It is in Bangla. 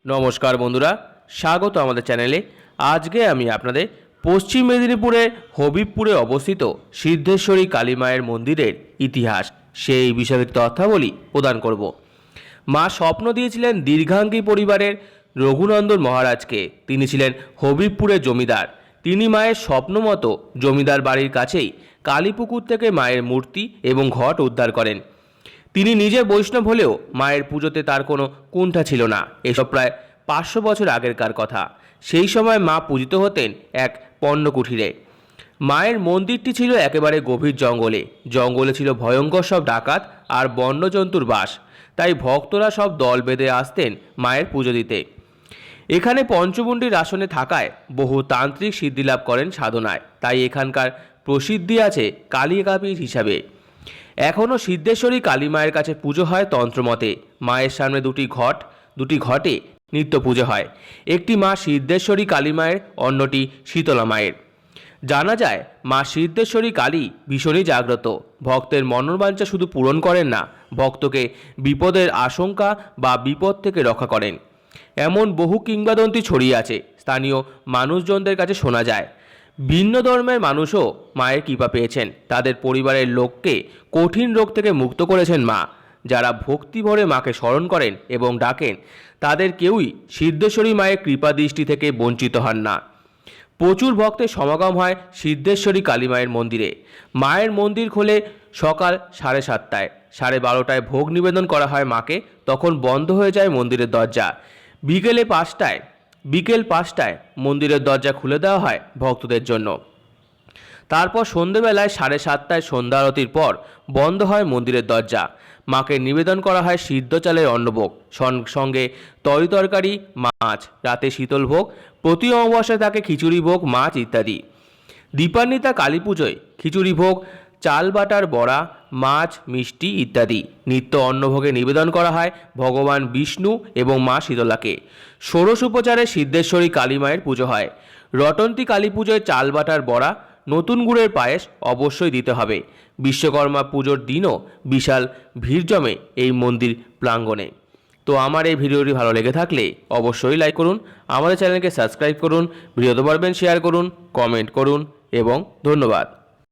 নমস্কার বন্ধুরা, স্বাগত আমাদের চ্যানেলে। আজকে আমি আপনাদের পশ্চিম মেদিনীপুরের হবিবপুরে অবস্থিত সিদ্ধেশ্বরী কালী মায়ের মন্দিরের ইতিহাস, সেই বিষয়ে তথ্যাবলী প্রদান করব। মা স্বপ্ন দিয়েছিলেন দীর্ঘাঙ্গী পরিবারের রঘুনন্দন মহারাজকে। তিনি ছিলেন হবিবপুরের জমিদার। তিনি মায়ের স্বপ্ন মতো জমিদার বাড়ির কাছেই কালীপুকুর থেকে মায়ের মূর্তি এবং ঘট উদ্ধার করেন। তিনি নিজে বৈষ্ণব হলেও মায়ের পুজোতে তার কোনো কুণ্ঠা ছিল না। এসব প্রায় 500 বছর আগেরকার কথা। সেই সময় মা পূজিত হতেন এক পণ্যকুঠিরে। মায়ের মন্দিরটি ছিল একেবারে গভীর জঙ্গলে। জঙ্গলে ছিল ভয়ঙ্কর সব ডাকাত আর বন্যজন্তুর বাস। তাই ভক্তরা সব দল বেঁধে আসতেন মায়ের পুজো দিতে। এখানে পঞ্চমুণ্ডির আসনে থাকায় বহু তান্ত্রিক সিদ্ধিলাভ করেন সাধনায়। তাই এখানকার প্রসিদ্ধি আছে কালিকাপীঠ হিসাবে। এখনও সিদ্ধেশ্বরী কালী মায়ের কাছে পুজো হয় তন্ত্রমতে। মায়ের সামনে দুটি ঘটে নিত্য পুজো হয়। একটি মা সিদ্ধেশ্বরী কালী মায়ের, অন্যটি শীতলা মায়ের। জানা যায় মা সিদ্ধেশ্বরী কালী ভীষণই জাগ্রত। ভক্তের মনোবাঞ্ছা শুধু পূরণ করেন না, ভক্তকে বিপদের আশঙ্কা বা বিপদ থেকে রক্ষা করেন। এমন বহু কিংবদন্তি ছড়িয়ে আছে। স্থানীয় মানুষজনদের কাছে শোনা যায় ভিন্ন ধর্মের মানুষও মায়ের কৃপা পেয়েছেন। তাদের পরিবারের লোককে কঠিন রোগ থেকে মুক্ত করেছেন মা। যারা ভক্তি ভরে মাকে স্মরণ করেন এবং ডাকেন, তাদের কেউই সিদ্ধেশ্বরী মায়ের কৃপা দৃষ্টি থেকে বঞ্চিত হন না। প্রচুর ভক্তের সমাগম হয় সিদ্ধেশ্বরী কালী মায়ের মন্দিরে। মায়ের মন্দির খোলে সকাল 7:30টায়। 12:30টায় ভোগ নিবেদন করা হয় মাকে। তখন বন্ধ হয়ে যায় মন্দিরের দরজা। বিকেল 5টায় মন্দিরের দরজা খুলে দেওয়া হয় ভক্তদের জন্য। তারপর সন্ধেবেলায় 7:30টায় সন্ধ্যা আরতির পর বন্ধ হয় মন্দিরের দরজা। মাকে নিবেদন করা হয় সিদ্ধ চালের অন্নভোগ, সঙ্গে তরকারি, মাছ। রাতে শীতল ভোগ, প্রতি অমাবস্যায় থাকে খিচুড়ি ভোগ, মাছ ইত্যাদি। দীপান্বিতা কালী পুজোয় খিচুড়ি ভোগ, চাল বাটার বড়া, মাছ, মিষ্টি ইত্যাদি নিত্য অন্নভোগে নিবেদন করা হয় ভগবান বিষ্ণু এবং মা শীতলাকে। ষোড়শ উপচারে সিদ্ধেশ্বরী কালী মায়ের পুজো হয়। রটন্তী কালী পুজোয় চাল বাটার বড়া, নতুন গুড়ের পায়েস অবশ্যই দিতে হবে। বিশ্বকর্মা পুজোর দিনও বিশাল ভিড় জমে এই মন্দির প্রাঙ্গণে। তো আমার এই ভিডিওটি ভালো লেগে থাকলে অবশ্যই লাইক করুন, আমাদের চ্যানেলকে সাবস্ক্রাইব করুন, ভিডিওতে পারবেন শেয়ার করুন, কমেন্ট করুন এবং ধন্যবাদ।